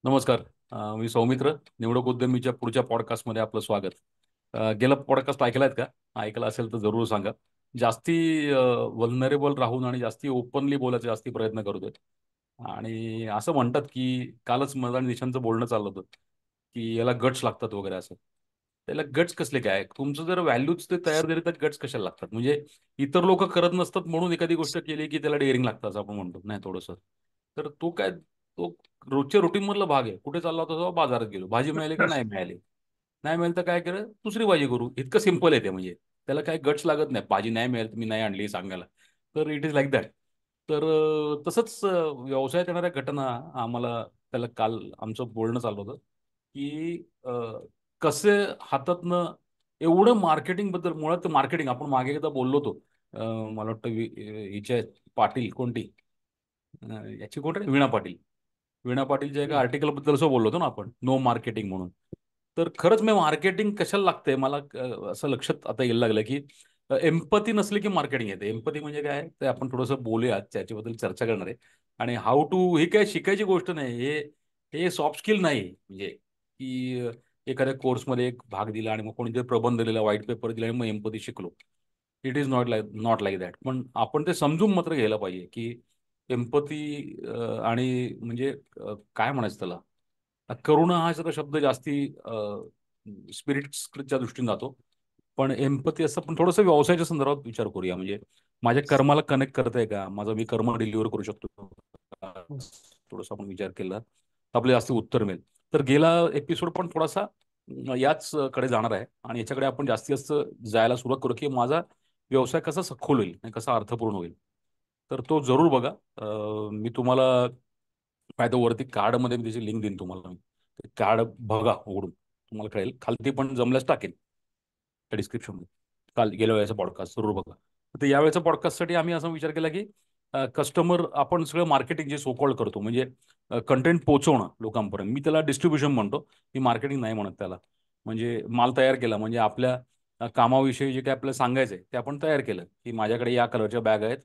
नमस्कार. मी सौमित्र. निवडक उद्यमीच्या पुढच्या पॉडकास्टमध्ये आपलं स्वागत. गेला पॉडकास्ट ऐकलायत का? ऐकला असेल तर जरूर सांगा. जास्ती वल्नरेबल राहून आणि जास्ती ओपनली बोलायचा जास्ती प्रयत्न करतोय. आणि असं म्हणतात की कालच मला आणि निशांचं बोलणं चाललं होतं की याला गट्स लागतात वगैरे असं. त्याला गट्स कसले काय? तुमचं जर व्हॅल्यूज ते तयार झाली तर गट्स कशाला लागतात? म्हणजे इतर लोक करत नसतात म्हणून एखादी गोष्ट केली की त्याला डेअरिंग लागतं असं आपण म्हणतो नाही थोडंसं. तर तो काय, तो रोजच्या रुटीन मधला भाग आहे. कुठे चालला होता तेव्हा बाजारात गेलो, भाजी मिळाली का नाही मिळाली, नाही मिळाली तर काय केलं, दुसरी भाजी करू. इतकं सिंपल आहे ते. म्हणजे त्याला काय गट्स लागत नाही. भाजी नाही मिळाली तर मी नाही आणली सांगायला. तर इट इज लाईक दॅट. तर तसंच व्यवसायात येणाऱ्या घटना आम्हाला, त्याला काल आमचं बोलणं चाललं होतं की कसे हातातनं एवढं मार्केटिंग बद्दल. मुळात मार्केटिंग आपण मागे एकदा बोललो होतो. मला वाटतं हिच्या पाटील कोणती, याची कोण रे, वीणा पाटील. वीणा पाटीलच्या एका हम्म. आर्टिकलबद्दल असं बोललो होतो ना आपण, नो मार्केटिंग म्हणून. तर खरंच मी मार्केटिंग कशाला लागतंय मला असं लक्षात आता यायला लागलं की एम्पथी नसली की मार्केटिंग येते. एम्पथी म्हणजे काय ते आपण थोडंसं बोलूया, त्याच्याबद्दल चर्चा करणार आहे. आणि हाऊ टू ही काय शिकायची गोष्ट नाही. हे हे सॉफ्ट स्किल नाही. म्हणजे की एखाद्या कोर्समध्ये एक भाग दिला आणि मग कोणीतरी प्रबंध दिला, व्हाईट पेपर दिला आणि मग एम्पथी शिकलो. It is not like that. पण आपण ते समजून मात्र घ्यायला पाहिजे की एम्पथी आणि म्हणजे काय म्हणायचं त्याला, करुणा हा जरा शब्द जास्ती स्पिरिट्सच्या दृष्टीने जातो. पण एम्पथी असं पण थोडंसं व्यवसायाच्या संदर्भात विचार करूया. म्हणजे माझ्या कर्माला कनेक्ट करतंय का, माझं मी कर्म डिलिव्हर करू शकतो का? थोडंसं आपण विचार केला तर आपले जास्त उत्तर मिळेल. तर गेला एपिसोड पण थोडासा याच कडे जाणार आहे आणि याच्याकडे आपण जास्तीत जास्त जायला सुरुवात करू की माझा व्यवसाय कसा सखोल होईल आणि कसा अर्थपूर्ण होईल. तर तो जरूर बघा. मी तुम्हाला काय, तो वरती कार्डमध्ये मी त्याची लिंक देईन तुम्हाला. मी ते कार्ड बघा उघडून, तुम्हाला कळेल. खालती पण जमल्यास टाकेन त्या डिस्क्रिप्शनमध्ये. काल गेल्या वेळेचा पॉडकास्ट जरूर बघा. तर यावेळेचा पॉडकास्टसाठी आम्ही असा विचार केला की कस्टमर, आपण सगळं मार्केटिंग जे सोकॉल्ड करतो म्हणजे कंटेंट पोहोचवणं लोकांपर्यंत, मी त्याला डिस्ट्रीब्युशन म्हणतो. मी मार्केटिंग नाही म्हणत त्याला. म्हणजे माल तयार केला म्हणजे आपल्या कामाविषयी जे काही आपल्याला सांगायचं आहे ते आपण तयार केलं की माझ्याकडे या कलरच्या बॅग आहेत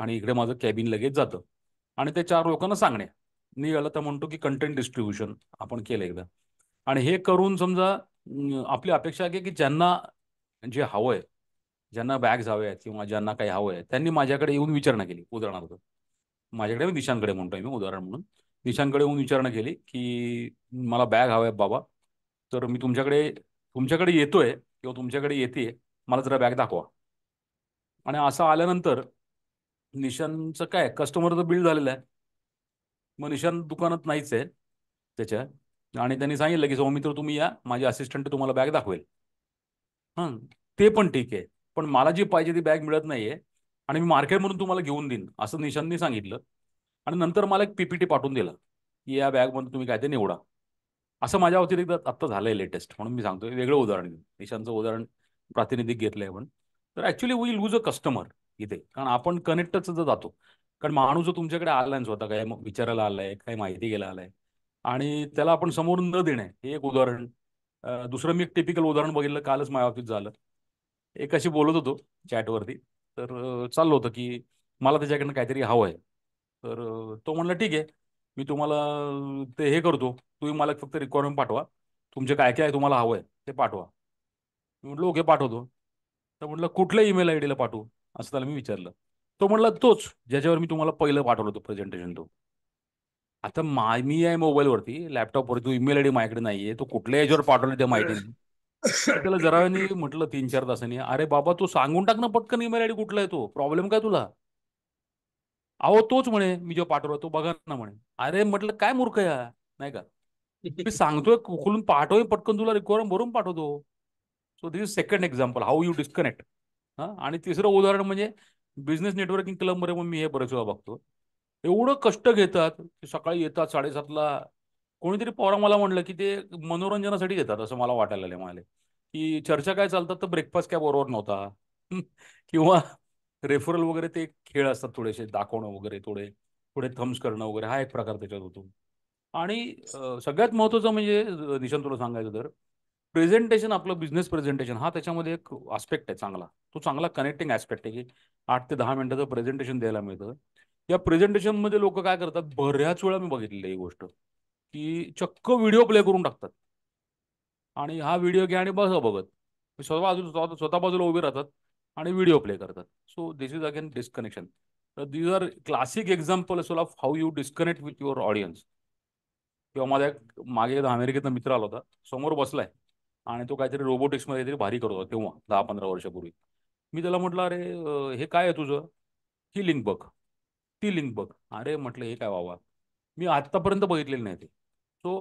आणि इकडे माझं कॅबिन लगेच जातं. आणि ते चार लोकांना सांगणे निघालं तर म्हणतो की कंटेंट डिस्ट्रीब्युशन आपण केलं एकदा. आणि हे करून समजा आपली अपेक्षा आहे की ज्यांना जे हवंय, ज्यांना बॅग्स हवे आहेत किंवा ज्यांना काही हवं आहे त्यांनी माझ्याकडे येऊन विचारणा केली. उदाहरणार्थ माझ्याकडे निशांकडे म्हणतोय मी उदाहरण म्हणून. निशांकडे येऊन विचारणा केली की मला बॅग हवा आहे बाबा. तर मी तुमच्याकडे येतोय किंवा तुमच्याकडे येते, मला जरा बॅग दाखवा. आणि असं आल्यानंतर निशांचं काय, कस्टमरचं बिल झालेलं आहे. मग निशांत दुकानात नाहीच आहे त्याच्या. आणि त्यांनी सांगितलं की सौमित्र तुम्ही या, माझे असिस्टंट तुम्हाला बॅग दाखवेल. हां, ते पण ठीक आहे. पण मला जी पाहिजे ती बॅग मिळत नाहीये आणि मी मार्केटमधून तुम्हाला घेऊन देईन असं निशांतनी सांगितलं. आणि नंतर मला एक पीपीटी पाठवून दिला की या बॅगमध्ये तुम्ही काय ते निवडा. असं माझ्या बाबतीत एकदा आत्ता झालंय लेटेस्ट, म्हणून मी सांगतोय. वेगळं उदाहरण घेऊन निशांतचं उदाहरण प्रातिनिधिक घेतलंय आपण. तर actually we lose a customer इथे, कारण आपण कनेक्टच जातो. कारण माणूस जो तुमच्याकडे आलाय ना, स्वतः काय विचारायला आलाय, काय माहिती घ्यायला आलाय आणि त्याला आपण समोरून न देणे, हे एक उदाहरण. दुसरं मी एक टिपिकल उदाहरण बघितलं कालच माझ्या बाबतीत झालं. एक अशी बोलत होतो चॅटवरती. तर चाललं होतं की मला त्याच्याकडनं काहीतरी हवं आहे. तर तो म्हणला ठीक आहे, मी तुम्हाला ते हे करतो. तुम्ही मला फक्त रिक्वायरमेंट पाठवा, तुमचे काय काय तुम्हाला हवं आहे ते पाठवा. मी म्हटलं ओके पाठवतो. तर म्हटलं कुठल्या ईमेल आय डीला पाठवू, असं त्याला मी विचारलं. तो म्हणला तोच ज्याच्यावर मी तुम्हाला पहिलं पाठवलं होतं प्रेझेंटेशन तो. आता मी आहे मोबाईलवरती, लॅपटॉपवरती, तो ईमेल आय डी माझ्याकडे नाहीये. तो कुठल्या याच्यावर पाठवलं ते माहिती नाही. मी त्याला जरा वेळाने म्हटलं 3-4 तासांनी, अरे बाबा तू सांगून टाक ना पटकन ईमेल आय डी कुठला आहे, तो प्रॉब्लेम काय तुला. अहो तोच म्हणे मी जो पाठवला तो बघा ना म्हणे. अरे म्हटलं काय मूर्ख आहे हा, नाही का. मी सांगतोय खोलून पाठवून पटकन तुला रिक्वायरमेंट भरून पाठवतो. So this is second example how you disconnect. आणि तिसरं उदाहरण म्हणजे बिझनेस नेटवर्किंग क्लबमध्ये पण मी हे बरेच वेळा बघतो. एवढं कष्ट घेतात की सकाळी येतात 7:30ला. कोणीतरी पोरा मला म्हणलं की ते मनोरंजनासाठी येतात असं मला वाटायला लागलं. म्हणाले की चर्चा काय चालतात तर ब्रेकफास्ट काय बरोबर नव्हता. किंवा रेफरल वगैरे ते खेळ असतात थोडेसे दाखवणं वगैरे, थोडे थोडे थम्स करणं वगैरे, हा एक प्रकार त्याच्यात होतो. आणि सगळ्यात महत्त्वाचं म्हणजे निशांत तुला सांगायचं तर प्रेझेंटेशन, आपलं बिझनेस प्रेझेंटेशन हा त्याच्यामध्ये एक आस्पेक्ट आहे चांगला. तो चांगला कनेक्टिंग ऍस्पेक्ट आहे की 8 ते 10 मिनिटाचं प्रेझेंटेशन द्यायला मिळतं. या प्रेझेंटेशनमध्ये लोक काय करतात, बऱ्याच वेळा मी बघितलेली ही गोष्ट की चक्क व्हिडिओ प्ले करून टाकतात आणि हा व्हिडिओ घ्या आणि बसा बघत. स्वतः बाजूला उभे राहतात आणि व्हिडिओ प्ले करतात. So this is again disconnection. These are classic examples of how you disconnect with your audience. किंवा माझा एक मागे एकदा अमेरिकेतला मित्र आला होता, समोर बसलाय आणि तो काहीतरी रोबोटिक्समध्ये काहीतरी भारी करत होता तेव्हा 10-15 वर्षापूर्वी. मी त्याला म्हटलं, अरे हे काय आहे तुझं? ही लिंक बघ, ती लिंक बघ. अरे म्हटलं हे काय बाबा, मी आत्तापर्यंत बघितलेलं नाही ते. सो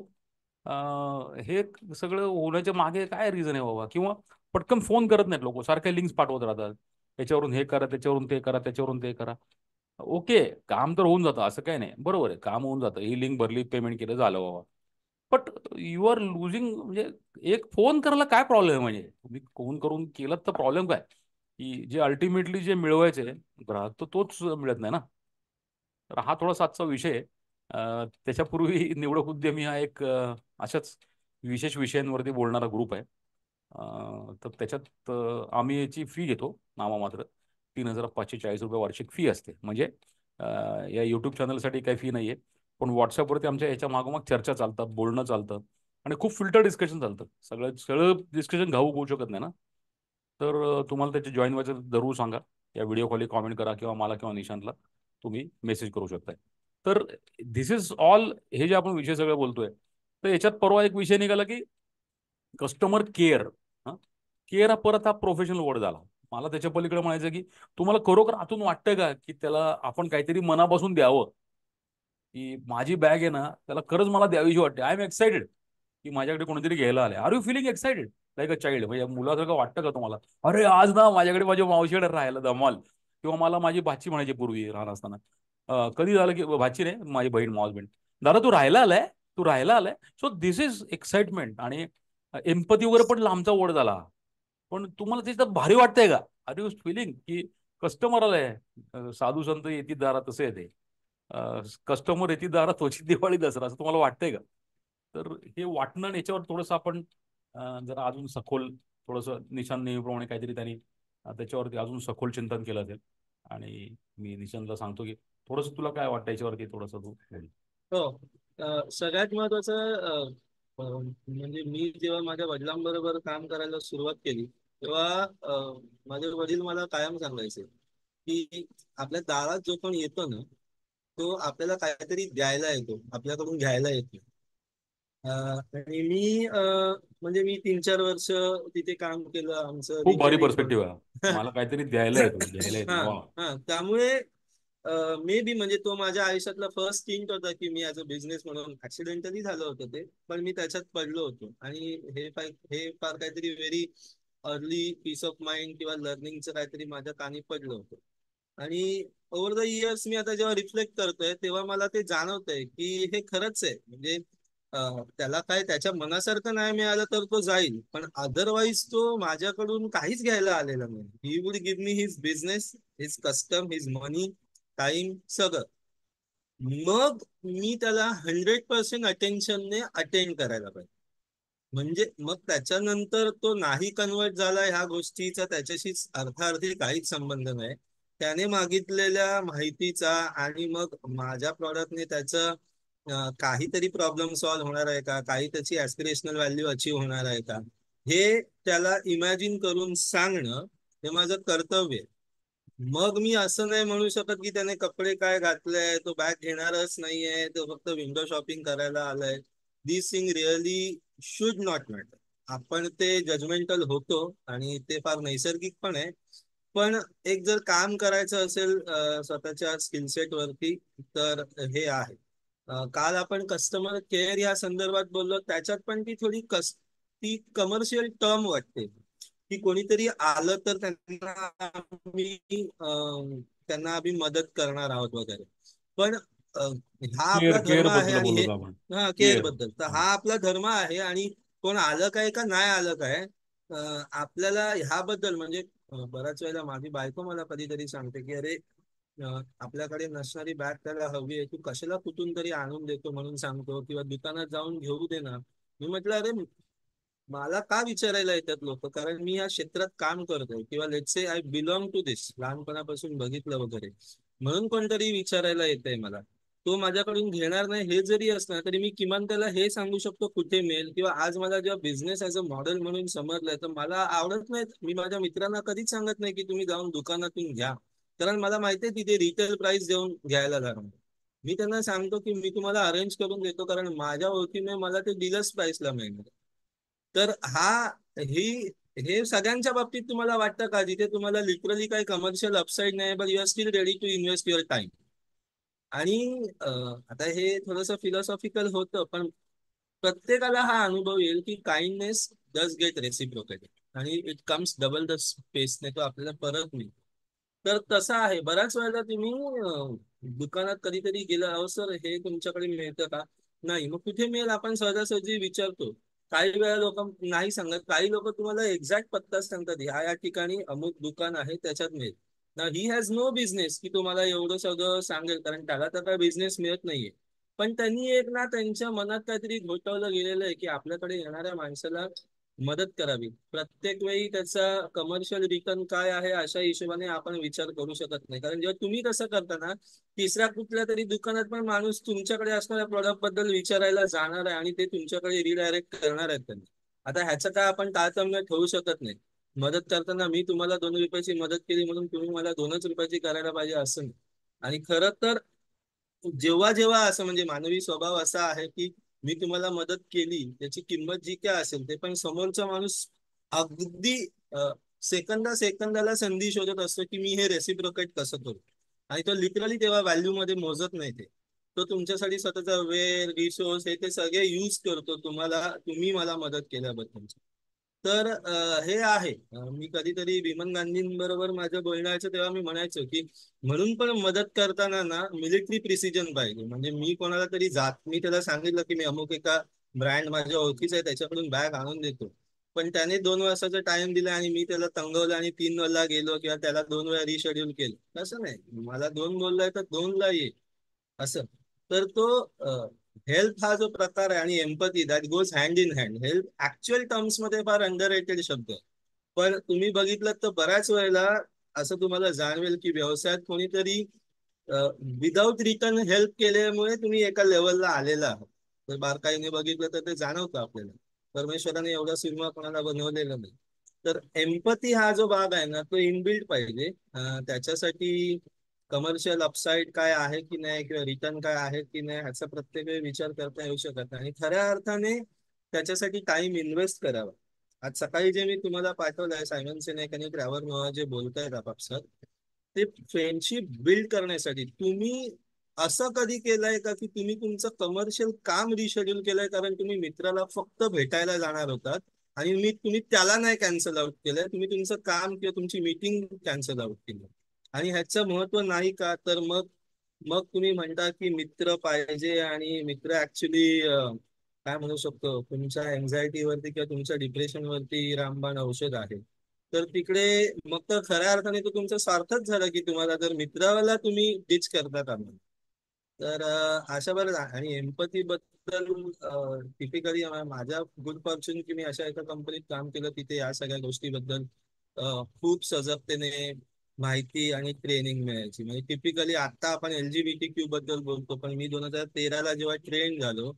हे सगळं होण्याच्या मागे काय रिझन आहे बाबा? किंवा पटकन फोन करत नाहीत लोक, सारख्या लिंक्स पाठवत राहतात. त्याच्यावरून हे करा, त्याच्यावरून ते करा, त्याच्यावरून ते करा. ओके, काम तर होऊन जातं, असं काही नाही, बरोबर आहे, काम होऊन जातं, ही लिंक भरली, पेमेंट केलं, झालं बाबा. But you are losing. म्हणजे एक फोन करायला काय प्रॉब्लेम आहे? म्हणजे तुम्ही फोन करून केलं तर प्रॉब्लेम काय? की जे अल्टिमेटली जे मिळवायचे ग्राहक, तो तोच मिळत नाही ना. तर हा थोडासा आजचा विषय आहे. त्याच्यापूर्वी निवडक उद्यमी हा एक अशाच विशेष विषयांवरती बोलणारा ग्रुप आहे. तर त्याच्यात आम्ही याची फी घेतो नाममात्र. 3,540 रुपये वार्षिक फी असते. म्हणजे या यूट्यूब चॅनलसाठी काही फी नाही आहे. पण व्हॉट्सअपवरती आमच्या याच्या मागोमाग चर्चा चालतात, बोलणं चालतं आणि खूप फिल्टर डिस्कशन चालतं. सगळं सगळं डिस्कशन घाऊक होऊ शकत नाही ना. तर तुम्हाला त्याचे जॉईन व्हायचं तर जरूर सांगा. या व्हिडिओ खाली कॉमेंट करा किंवा मला किंवा निशांतला तुम्ही मेसेज करू शकताय. तर धिस इज ऑल. हे जे आपण विषय सगळं बोलतोय, तर याच्यात परवा एक विषय निघाला की कस्टमर केअर. केअर हा परत हा प्रोफेशनल वर्ड झाला. मला त्याच्या पलीकडे म्हणायचं की तुम्हाला खरोखर आतून वाटतं का की त्याला आपण काहीतरी मनापासून द्यावं? की माझी बॅग आहे ना, त्याला खरंच मला द्यावीशी वाटते. आय एम एक्साइटेड की माझ्याकडे कोणीतरी घ्यायला आले. Are you feeling excited like a child? म्हणजे मुलासारखं वाटतं का तुम्हाला? अरे आज ना माझ्याकडे माझ्या मावशीकडे राहायला धमाल. किंवा मला माझी भाची म्हणायची पूर्वी लहान असताना. कधी झालं की भाची नाही, माझी बहीण, मावस बहीण, दादा तू राहायला आलाय, तू राहायला आलाय. So this is excitement. आणि एम्पथी वगैरे पण लांबचा वर्ड झाला. पण तुम्हाला त्याच्यात भारी वाटतंय का? आर यू फिलिंग की कस्टमर आलाय, साधू संत येती दारात, तसं येते कस्टमर येते दारात, त्वचित दिवाळी दसरा, असं तुम्हाला वाटतंय का? तर हे वाटणं आणि याच्यावर थोडंसं आपण जरा अजून सखोल, थोडंसं निशान नेहमीप्रमाणे काहीतरी त्यांनी त्याच्यावरती अजून सखोल चिंतन केलं असेल. आणि मी निशांतला सांगतो की थोडंसं तुला काय वाटतं याच्यावरती थोडंसं तू बोल. हो. सगळ्यात महत्वाचं म्हणजे मी जेव्हा माझ्या वडिलांबरोबर काम करायला सुरुवात केली तेव्हा माझे वडील मला कायम सांगायचे की आपल्या दारात जो पण येतो ना तो आपल्याला काहीतरी द्यायला येतो, आपल्याकडून घ्यायला येतो. आणि मी म्हणजे मी 3-4 वर्ष तिथे काम केलं. आमचं खूप भारी रिपेअरिंग पर्स्पेक्टिव्ह आहे. मला काहीतरी द्यायला येतो, घ्यायला येतो, हा. वा. हा, त्यामुळे मे बी म्हणजे तो माझ्या आयुष्यातला फर्स्ट स्टिंट होता की मी ऍज अ बिझनेस म्हणून ऍक्सिडेंटली झालं होतं ते, पण मी त्याच्यात पडलो होतो. आणि हे फार काहीतरी very early peace of mind किंवा लर्निंगचं काहीतरी माझ्या कानी पडलं होतं. आणि ओव्हर द इयर्स मी आता जेव्हा रिफ्लेक्ट करतोय तेव्हा मला ते जाणवतंय की हे खरंच आहे. म्हणजे त्याला काय त्याच्या मनासारखं नाही मिळालं तर तो जाईल, पण अदरवाईज तो माझ्याकडून काहीच घ्यायला आलेला नाही. He would give me his business, his custom, his money, time, सगळं. मग मी त्याला 100% अटेन्शनने अटेंड करायला पाहिजे. म्हणजे मग त्याच्यानंतर तो नाही कन्वर्ट झाला ह्या गोष्टीचा त्याच्याशीच अर्थार्थी काहीच संबंध नाही. त्याने मागितलेल्या माहितीचा आणि मग माझ्या प्रॉडक्टने त्याचं काहीतरी प्रॉब्लेम सॉल्व्ह होणार आहे का, काही त्याची ऍस्पिरेशनल व्हॅल्यू अचीव्ह होणार आहे का, हे त्याला इमॅजिन करून सांगणं हे माझं कर्तव्य आहे. मग मी असं नाही म्हणू शकत की त्याने कपडे काय घातलेय, तो बॅग घेणारच नाहीये, तो फक्त विंडो शॉपिंग करायला आलाय. This thing really should not matter. आपण ते जजमेंटल होतो आणि ते फार नैसर्गिक पण आहे. पण एक जर काम करायचं असेल स्वतःच्या स्किलसेट वरती तर हे आहे. काल आपण कस्टमर केअर या संदर्भात बोललो, त्याच्यात पण ती थोडी ती कमर्शियल टर्म वाटते की कोणीतरी आलं तर त्यांना आम्ही मदत करणार आहोत वगैरे. पण हा केअर, आपला केअर धर्म आहे बद्दल आणि बोललो हे होतो आपण. हा केअर केअर. बद्दल तर हा आपला धर्म आहे. आणि कोण आलं काय का नाही आलं काय आपल्याला ह्याबद्दल म्हणजे बऱ्याच वेळेला माझी बायको मला कधीतरी सांगते की अरे आपल्याकडे नसणारी बॅग त्याला हवी आहे, तू कशाला कुठून तरी आणून देतो म्हणून सांगतो किंवा दुकानात जाऊन घेऊ दे ना. मी म्हटलं अरे मला का विचारायला येतात लोक, कारण मी या क्षेत्रात काम करतोय किंवा let's say I belong to this, लहानपणापासून बघितलं वगैरे, म्हणून कोणतरी विचारायला येतंय मला. तो माझ्याकडून घेणार नाही हे जरी असलं तरी मी किमान त्याला हे सांगू शकतो कुठे मिळेल, किंवा आज मला जेव्हा बिझनेस ऍज अ मॉडेल म्हणून समजलंय तर मला आवडत नाही, मी माझ्या मित्रांना कधीच सांगत नाही की तुम्ही जाऊन दुकानातून घ्या, कारण मला माहिती आहे तिथे रिटेल प्राइस देऊन घ्यायला लागणार. मी त्यांना सांगतो की मी तुम्हाला अरेंज करून देतो, कारण माझ्या ओळखीने मला ते डीलर्स प्राइसला मिळणार. तर ही हे सगळ्यांच्या बाबतीत तुम्हाला वाटतं का, जिथे तुम्हाला लिटरली काही कमर्शियल अपसाईड नाही, but you are still ready to invest your time. आणि आता हे थोडंसं फिलॉसॉफिकल होतं, पण प्रत्येकाला हा अनुभव येईल की काइंडनेस डज गेट रेसिप्रोकेटेड, आणि इट कम्स डबल द स्पेसने तो आपल्याला परत मिळतो. तर तसं आहे, बऱ्याच वेळेला तुम्ही दुकानात कधीतरी गेला, अहो सर हे तुमच्याकडे मिळतं का, नाही, मग कुठे मिळेल आपण सहजासहजी विचारतो. काही वेळा लोक नाही सांगत, काही लोक तुम्हाला एक्झॅक्ट पत्ता सांगतात, ह्या या ठिकाणी अमुक दुकान आहे त्याच्यात मिळेल ना. ही हॅज नो बिझनेस की तुम्हाला एवढं सगळं सांगेल, कारण त्याला तर काय बिझनेस मिळत नाहीये. पण त्यांनी एक ना त्यांच्या मनात काहीतरी घोटवलं गेलेलं आहे की आपल्याकडे येणाऱ्या माणसाला मदत करावी. प्रत्येक वेळी त्याचा कमर्शियल रिटर्न काय आहे अशा हिशोबाने आपण विचार करू शकत नाही, कारण जेव्हा तुम्ही तसं करता ना, तिसऱ्या कुठल्या तरी दुकानात पण माणूस तुमच्याकडे असणाऱ्या प्रॉडक्ट बद्दल विचारायला जाणार आहे आणि ते तुमच्याकडे रिडायरेक्ट करणार आहेत त्यांनी. आता ह्याचं काय आपण तारतम्य ठेवू शकत नाही. मदत करताना मी तुम्हाला 2 रुपयाची मदत केली म्हणून तुम्ही मला 2च रुपयाची करायला पाहिजे असं नाही. आणि खरं तर जेव्हा जेव्हा असं म्हणजे मानवी स्वभाव असा आहे की मी तुम्हाला मदत केली त्याची किंमत जी काय असेल ते पण समोरचा माणूस अगदी सेकंदा सेकंदाला संधी शोधत असतो की मी हे रेसिप्रोकेट कसं करू. आणि तो लिटरली तेव्हा व्हॅल्यू मध्ये मोजत नाही ते. तो तुमच्यासाठी स्वतःचा वेळ रिसोर्स हे ते सगळे यूज करतो तुम्हाला, तुम्ही मला मदत केल्याबद्दल. तर हे आहे. मी कधीतरी भीमन गांधींबरोबर माझं बोलण्याचं तेव्हा मी म्हणायचो की म्हणून पण मदत करताना ना मिलिटरी प्रिसिजन पाहिजे. म्हणजे मी कोणाला तरी मी त्याला सांगितलं की मी अमुक एका ब्रँड माझ्या ओळखीचा आहे त्याच्याकडून बॅग आणून देतो, पण त्याने 2 वर्षाचा टाइम दिला आणि मी त्याला तंगवलं आणि 3 वेळा गेलो किंवा त्याला 2 वेळा रिशेड्यूल केलं, तसं नाही. मला 2 बोललाय तर 2ला ये असं. तर तो हेल्थ हा जो प्रकार आहे आणि empathy that goes hand in hand. Health actual terms मध्ये फार अंडर शब्द आहे. पण तुम्ही बघितलं तर बऱ्याच वेळेला असं तुम्हाला जाणवेल की व्यवसायात कोणीतरी विदाऊट रिटर्न हेल्प केल्यामुळे तुम्ही एका लेवलला आलेला आहात. तर बारकाईने बघितलं तर ते जाणवतं आपल्याला. परमेश्वराने एवढा सिनेमा कोणाला बनवलेला नाही. तर एम्पथी हा जो भाग आहे ना तो इनबिल्ट पाहिजे. त्याच्यासाठी कमर्शियल अपसाईड काय आहे की नाही किंवा रिटर्न काय आहे की नाही ह्याचा प्रत्येक वेळी विचार करता येऊ शकत नाही, आणि खऱ्या अर्थाने त्याच्यासाठी टाइम इन्व्हेस्ट करावा. आज सकाळी जे मी तुम्हाला पाठवलंय सायमन सिनेक आणि ट्रॅव्हर नोआ जे बोलतायत आपापसात, ते फ्रेंडशिप बिल्ड करण्यासाठी तुम्ही असं कधी केलंय का की तुम्ही तुमचं कमर्शियल काम रिशेड्यूल केलंय कारण तुम्ही मित्राला फक्त भेटायला जाणार होतात आणि तुम्ही त्याला नाही कॅन्सल आउट केलंय, तुम्ही तुमचं काम किंवा तुमची मीटिंग कॅन्सल आउट केली आणि ह्याचं महत्व नाही का? तर मग मग तुम्ही म्हणता की मित्र पाहिजे, आणि मित्र ऍक्च्युली काय म्हणू शकतो तुमच्या अँझायटी वरती किंवा तुमच्या डिप्रेशन वरती रामबाण औषध आहे. तर तिकडे मग तर खऱ्या अर्थाने तो तुमचं सार्थच झालं की तुम्हाला जर मित्राला तुम्ही डिच करता कामा. तर अशा बरं आणि एम्पथी बद्दल टिपिकली माझ्या गुड फॉर्च्युन की मी अशा एका कंपनीत काम केलं तिथे या सगळ्या गोष्टीबद्दल खूप सजगतेने माहिती आणि ट्रेनिंग मिळायची. म्हणजे टिपिकली आता आपण LGBT बद्दल बोलतो, पण मी 2013ला जेव्हा ट्रेन झालो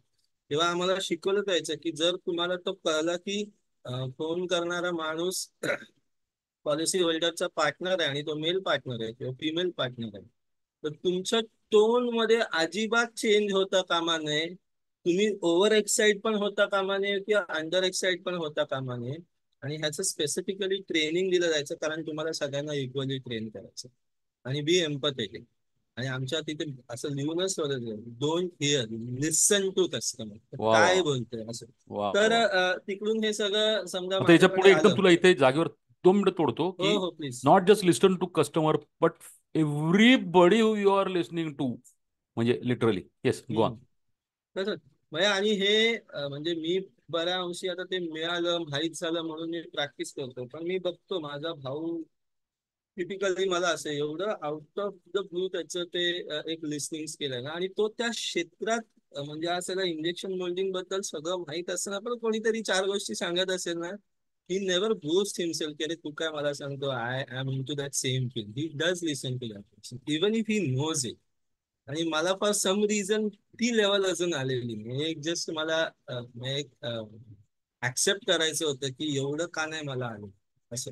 तेव्हा आम्हाला शिकवलं जायचं की जर तुम्हाला तो कळला की फोन करणारा माणूस पॉलिसी होल्डरचा पार्टनर आहे आणि तो मेल पार्टनर आहे किंवा फिमेल पार्टनर आहे, तर तुमच्या टोन मध्ये अजिबात चेंज होता कामा नये. तुम्ही ओव्हर एक्साइट पण होता कामा नये किंवा अंडर एक्साइट पण होता कामा नये. आणि ह्याचं स्पेसिफिकली ट्रेनिंग दिलं जायचं कारण तुम्हाला सगळ्यांना इक्वली ट्रेन करायचं. आणि बी एम्पथेटिक. आणि आमच्या तिथे असं लिहूनच don't hear, listen to customer, वा वा काय बोलतोय असं. वा तर वा. तिकडून हे सगळं समजा आता याच्या माझ्याकडे पुढे एकदम आलं. तुला इथे जागेवर 2 मिनिटं तोडतो हो की हो please. Not just listen to customer but everybody who you are listening to, म्हणजे literally. Yes, go on. Hmm. तसंच म्हणजे आणि हे म्हणजे मी बऱ्या अंशी आता ते मिळालं माहीत झालं म्हणून मी प्रॅक्टिस करतो, पण मी बघतो माझा भाऊ टिपिकली मला असं एवढं आउट ऑफ द ब्लू त्याचं ते एक लिस्निंग स्किल आहे ना, आणि तो त्या क्षेत्रात म्हणजे आज त्याला इंजेक्शन मोल्डिंग बद्दल सगळं माहित असताना पण कोणीतरी 4 गोष्टी सांगत असेल ना, ही नेव्हर बोस्ट हिमसेल्फ की अरे तू काय मला सांगतो, I am into that same field. He does listen to that even if he knows it. आणि मला फॉर सम रिझन ती लेवल अजून आलेली नाही. एक जस्ट मला एक ऍक्सेप्ट करायचं होतं की एवढं का नाही मला आलं असं.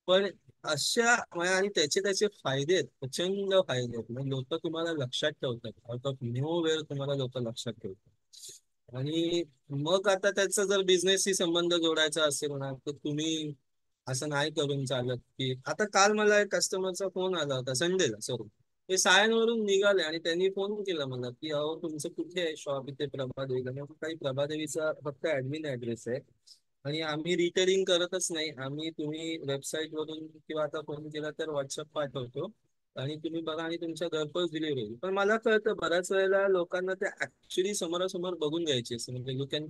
पण अशा आणि त्याचे फायदे आहेत, प्रचंड फायदे आहेत. म्हणजे लोक तुम्हाला लक्षात ठेवतात, आउट ऑफ नो वेअर तुम्हाला लोक लक्षात ठेवतात. आणि मग आता त्याचा जर बिझनेसशी संबंध जोडायचा असेल ना, तर तुम्ही असं नाही करून चालत. की आता काल मला एक कस्टमरचा फोन आला होता संडेला, सॉरी, ते सायनवरून निघाले आणि त्यांनी फोन केला मला की अहो तुमचं कुठे आहे शॉप, इथे प्रभादेवीला. मग काही प्रभादेवीचा फक्त ऍडमिन ऍड्रेस आहे आणि आम्ही रिटेलिंग करतच नाही. आम्ही तुम्ही वेबसाईट वरून किंवा आता फोन केला तर व्हॉट्सअप पाठवतो आणि तुम्ही बघा आणि तुमच्या घरपोच डिलिव्हरी होईल. पण मला कळतं बऱ्याच वेळेला लोकांना ते ऍक्च्युली समोरासमोर बघून घ्यायचे असते, म्हणजे यू कॅन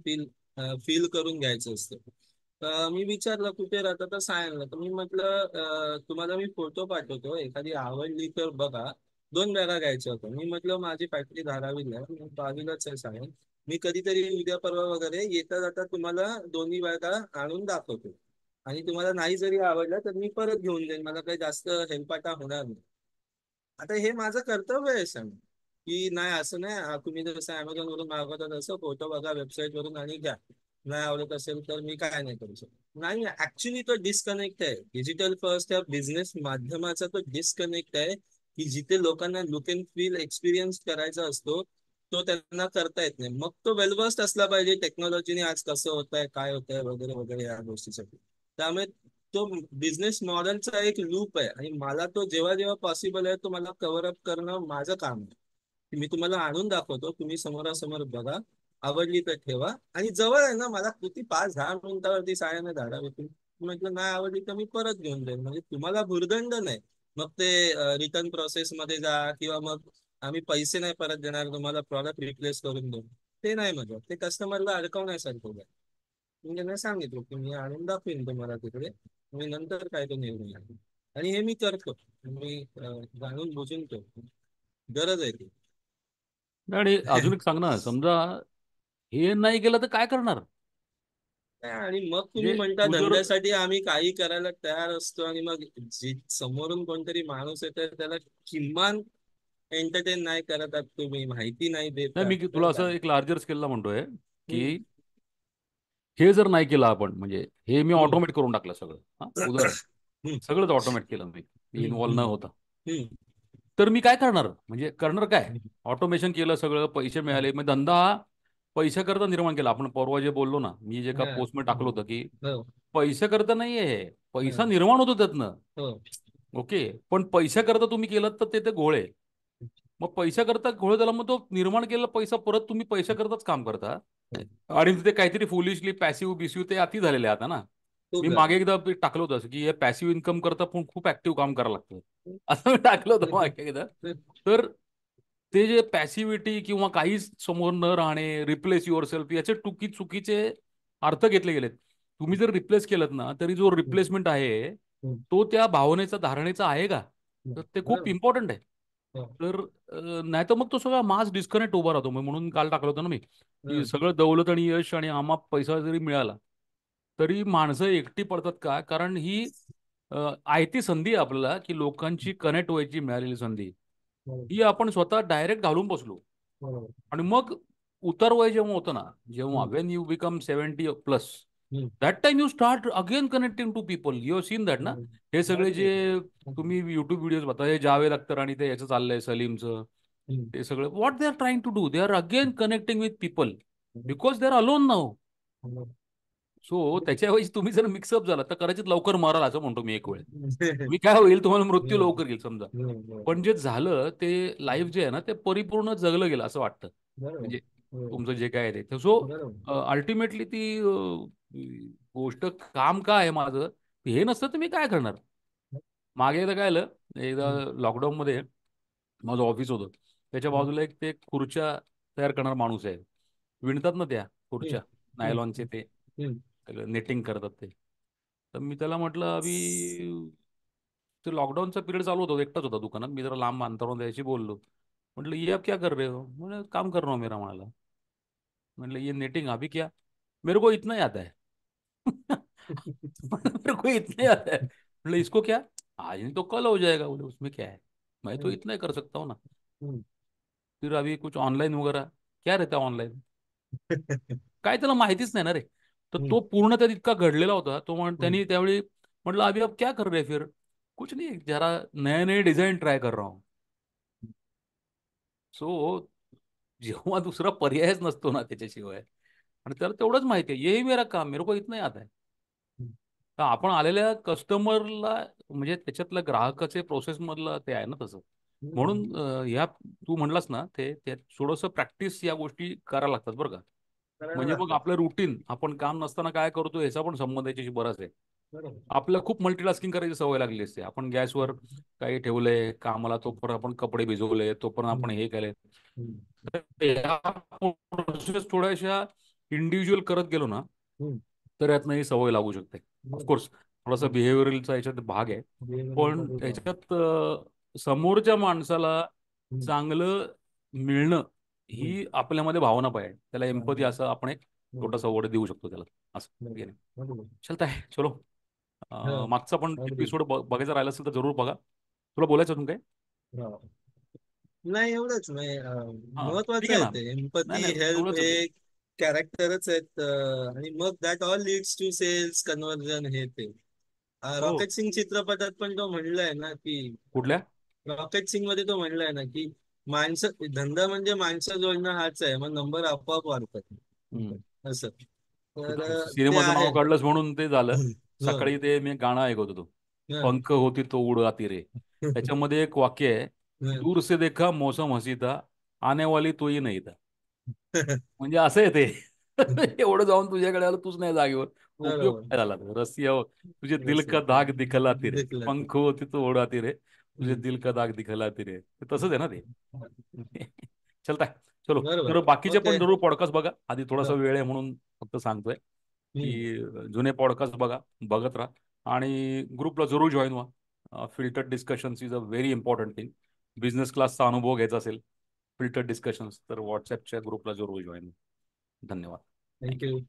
फील करून घ्यायचं असतं. मी विचारलं कुठे राहतं, तर सायनला. तर मी म्हटलं तुम्हाला मी फोटो पाठवतो, एखादी आवडली तर बघा. 2 बॅगा घ्यायच्या होत्या. मी म्हटलं माझी फॅक्टरी धारावीला आहे, मी बाजूलाच आहे सायन. मी कधीतरी उद्या परवा वगैरे येता जाता तुम्हाला दोन्ही बॅगा आणून दाखवतो आणि तुम्हाला नाही जरी आवडलं तर मी परत घेऊन जाईन, मला काही जास्त हेलपाटा होणार नाही. आता हे माझं कर्तव्य आहे सांग, की नाही असं नाही. तुम्ही जसं अमेझॉन वरून मागवता तसं फोटो बघा वेबसाईट वरून आणि घ्या. नाही आवडत असेल तर मी काय नाही करू शकत. नाही, ऍक्च्युली तो डिस्कनेक्ट आहे. डिजिटल फर्स्ट या बिझनेस माध्यमाचा तो डिस्कनेक्ट आहे, की जिथे लोकांना लुक अँड फील एक्सपिरियन्स करायचा असतो तो त्यांना करता येत नाही. मग तो वेलवर्स्ड असला पाहिजे टेक्नॉलॉजीने आज कसं होत आहे, काय होत आहे वगैरे वगैरे या गोष्टीसाठी. त्यामुळे तो बिझनेस मॉडेलचा एक लूप आहे आणि मला तो जेव्हा जेव्हा पॉसिबल आहे तो मला कव्हर अप करणं माझं काम आहे. मी तुम्हाला आणून दाखवतो, तुम्ही समोरासमोर बघा, आवडली तर ठेवा. आणि जवळ आहे ना, मला किती 5-10 मिनिटावरती सायाने धारावी. म्हटलं नाही आवडली तर मी परत घेऊन जाईल, म्हणजे तुम्हाला भुर्दंड नाही. मग ते रिटर्न प्रोसेस मध्ये जा किंवा मग आम्ही पैसे नाही परत देणार तुम्हाला, प्रॉडक्ट रिप्लेस करून देऊ, ते नाही. म्हणजे ते कस्टमरला अडकवण्यासारखं आहे. म्हणजे मी सांगितलं की मी आणून दाखवेन तुम्हाला तिकडे, मी नंतर काय तो निर्णय घ्या. आणि हे मी करतो, मी जाणून बुजून करतो, गरज आहे ती. आणि अजून एक सांग ना, समजा हे नाही केलं तर काय करणार? आणि मग तुम्ही म्हणजे म्हणता तू जर धंद्यासाठी आम्ही काही करायला तयार असतो आणि मग जी समोरून कोणतरी माणूस येतो त्याला किमान एंटरटेन नाही करत आहात, तुम्ही माहिती नाही नाही, देतात मी तर तुला काय. असं एक लार्जर स्केलला म्हणतोय हम्म, की हे जर नाही केलं आपण, म्हणजे हे मी हम्म, ऑटोमेट करून टाकलं सगळं, हा उदाहरण, हम्म, सगळंच ऑटोमेट केलं मी हम्म, इन्व्हॉल्व न हम्म, होता, हम्म, तर मी काय करणार? म्हणजे करणार काय? ऑटोमेशन केलं, सगळं पैसे हम्म, मिळाले, मग धंदा हा पैशाकरता निर्माण केला. आपण परवा जे बोललो ना, मी जे का हा, पोस्टमध्ये टाकलं होतं की हो, पैशाकरता नाहीये हे, पैसा हो, निर्माण होतो त्यातनं. हो, ओके, पण पैशाकरता तुम्ही केलं तर ते घोळे. मग पैशाकरता घोळ झाला, मग तो निर्माण केलेला पैसा परत तुम्ही पैशाकरताच काम करता. आणि तिथे काहीतरी फुलिशली पॅसिव्ह बिसिव्ह ते अति झालेले आहे आता ना. खूप मी मागे झालं. एकदा ते टाकलं होतं असं की हे पॅसिव्ह इन्कम करता पण खूप ऍक्टिव्ह काम करायला लागतं, असं मी टाकलं होतं मागे एकदा. तर ते जे पॅसिव्हिटी किंवा काहीच समोर न राहणे, रिप्लेस युअर सेल्फ, याचे चुकीचे अर्थ घेतले गेलेत. तुम्ही जर रिप्लेस केलं ना, तरी जो रिप्लेसमेंट आहे तो त्या भावनेचा, धारणेचा आहे का? तर ते खूप बरोबर. इम्पॉर्टंट आहे. हो, तर नाही तर मग तो सगळा मास डिस्कनेक्ट उभा राहतो. मग म्हणून काल टाकलं होतं ना मी, की हो, सगळं दौलत आणि यश आणि आमाप पैसा जरी मिळाला तरी माणसं एकटी पडतात का? कारण ही आयती संधी आहे आपल्याला, की लोकांची कनेक्ट व्हायची मिळालेली संधी, बरोबर, ही आपण स्वतः डायरेक्ट घालून बसलो. बरोबर. आणि मग उतार वय जेव्हा होतं ना, जेव्हा हम्म, Wien you become 70+, hmm, that time you start again connecting to people. You have seen that ना. हम्म. हे सगळे बरोबर. जे तुम्ही युट्यूब व्हिडिओज बघता, हे जावेद अख्तर आणि ते याचं चाललंय सलीमचं, हम्म. ते सगळं what they are trying to do, they are again connecting with people because they are alone now. So त्याच्याऐवजी तुम्ही जर मिक्सअप झाला तर कदाचित लवकर मराल, असं म्हणतो मी एक वेळ. तुम्ही काय होईल, तुम्हाला मृत्यू लवकर येईल समजा. पण जे झालं ते लाईफ जे आहे ना, ते परिपूर्ण जगलं गेलं असं वाटतं. बरोबर. म्हणजे हो. तुमचं जे काय आहे ते, सो बरोबर. अल्टिमेटली ती गोष्ट, काम काय आहे माझं, हे नसतं तर मी काय करणार? मागे एकदा काय आलं, एकदा हम्म, लॉकडाऊन मध्ये माझं ऑफिस होतं, त्याच्या हम्म, बाजूला एक ते खुर्च्या तयार करणारा माणूस आहे. विणतात ना त्या हम्म, खुर्च्या, नायलॉनचे हम्म, ते हम्म, नेटिंग करतात ते. तर मी त्याला म्हटलं, अभि ते लॉकडाऊनचा पिरियड चालू होता, एकटाच होता दुकानात, मी जरा लांब अंतरावर त्याशी बोललो. म्हटलं ये अब क्या कर रहे हो? म्हणे काम कर रहा हूँ मेरा, म्हणाला. म्हटलं ये नेटिंग अभी क्या? मेरे को इतना ही आता है. मेरे को इतना ही आता है. म्हटलं इसको क्या? आज नहीं तो कल हो जाएगा. बोले उसमें क्या है, मैं तो हम्म, इतना ही कर सकता हूँ ना. हम्म. फिर अभी कुछ ऑनलाईन वगैरे क्या रहता ऑनलाईन, काय त्याला माहितीच नाही ना रे. तर हम्म, तो पूर्ण त्यात इतका घडलेला होता. हम्म, त्यांनी त्यावेळी म्हटलं अभी अब क्या कर रहे हैं फिर, कुछ नहीं जरा नए नए डिजाइन ट्राय कर रहा हूँ. सो जेव्हा दुसरा पर्यायच नसतो ना त्याच्याशिवाय, आणि त्याला तेवढंच माहिती आहे यही मेरा काम, मेरे को इतना ही आता है. तर आपण आलेल्या कस्टमरला, म्हणजे त्याच्यातलं ग्राहकाचे प्रोसेस मधलं ते आहे ना तसं. हम्म. म्हणून या तू म्हणलास ना ते थोडंसं प्रॅक्टिस या गोष्टी करायला लागतात बरं का. करायला म्हणजे मग लागतात. आपलं रुटीन, आपण काम नसताना काय करतो याचा पण संबंध याच्याशी बराच आहे. बरोबर. आपल्याला खूप मल्टीटास्किंग करायची सवय लागली असते. आपण गॅसवर काही ठेवलंय कामाला, तोपर्यंत आपण कपडे भिजवले, तोपर्यंत आपण हम्म, हे केलंय. हम्म, तर या प्रोसेस थोड्याशा इंडिव्हिज्युअल करत गेलो ना, हम्म, तर यातनं ही सवय लागू शकते. बरोबर. ऑफकोर्स थोडासा हम्म. बिहेवियरलचा याच्यात भाग आहे. बेमेल पण बरोबर आहे. याच्यात समोरच्या माणसाला हम्म, चांगलं मिळणं हम्म. ही आपल्यामध्ये भावना पाहिजे. त्याला एम्पथी चालेल. असं आपण एक बरोबर छोटासा वर्ड देऊ शकतो त्याला, असं बरोबर गेलं. बरोबर. चलता है चलो. हो, मागचा पण अगदी. एपिसोड बघायचा राहिला असेल तर जरूर बघा. तुला बोलायचं अजून काय? हो. नाही एवढंच नाही, हां ठीक महत्वाचं आहे आहे ना. ते नाही एम्पथी नाही हेल्प तेवढंच आहे ते. हे कॅरेक्टरच आहेत, आणि मग that all leads to sales conversion हे ते. हो. रॉकेट सिंग चित्रपटात पण तो म्हणलाय ना की, कुठल्या? रॉकेट सिंग मध्ये तो म्हणलाय ना की माणसं, धंदा म्हणजे माणसं जोडणं हाच आहे, मग नंबर आपोआप वाढतात हम्म. असं. तू तर ते सिनेमाचं नाव आहे. काढलंस म्हणून ते झालं. हो. सकाळी ते मी गाणं ऐकत होतो, हो. पंख होती तो उड़ाती रे. त्याच्यामध्ये एक वाक्य आहे, दूर से देखा मौसम हसी था, आने वाली तो ही नहीं था. म्हणजे असं आहे ते. एवढं जाऊन तुझ्याकडे आलं, तूच नाही जागेवर. उपयोग बरोबर. काय झाला रसिया, तुझे दिल रस्ते का दाग दिखलाती रे, देखलं ते. पंख होती तो उड़ाती रे, तुझे हम्म. दिल का दाग दिखलाती रे. ते तसंच आहे ना ते. चलताय. चलो. बरोबर. तर बाकीचे ओके. पण जरूर पॉडकास्ट बघा. आधी थोडासा हो. वेळ आहे म्हणून फक्त सांगतोय हम्म. की जुने पॉडकास्ट बघा, बघत राहा आणि ग्रुपला जरूर जॉईन व्हा. Filter discussions is a very important thing. Business क्लासचा अनुभव घ्यायचा असेल, फिल्टर डिस्कशन्स, तर व्हॉट्सअपच्या ग्रुपला जरूर जॉईन व्हा. धन्यवाद. थँक्यू. थँक्यू.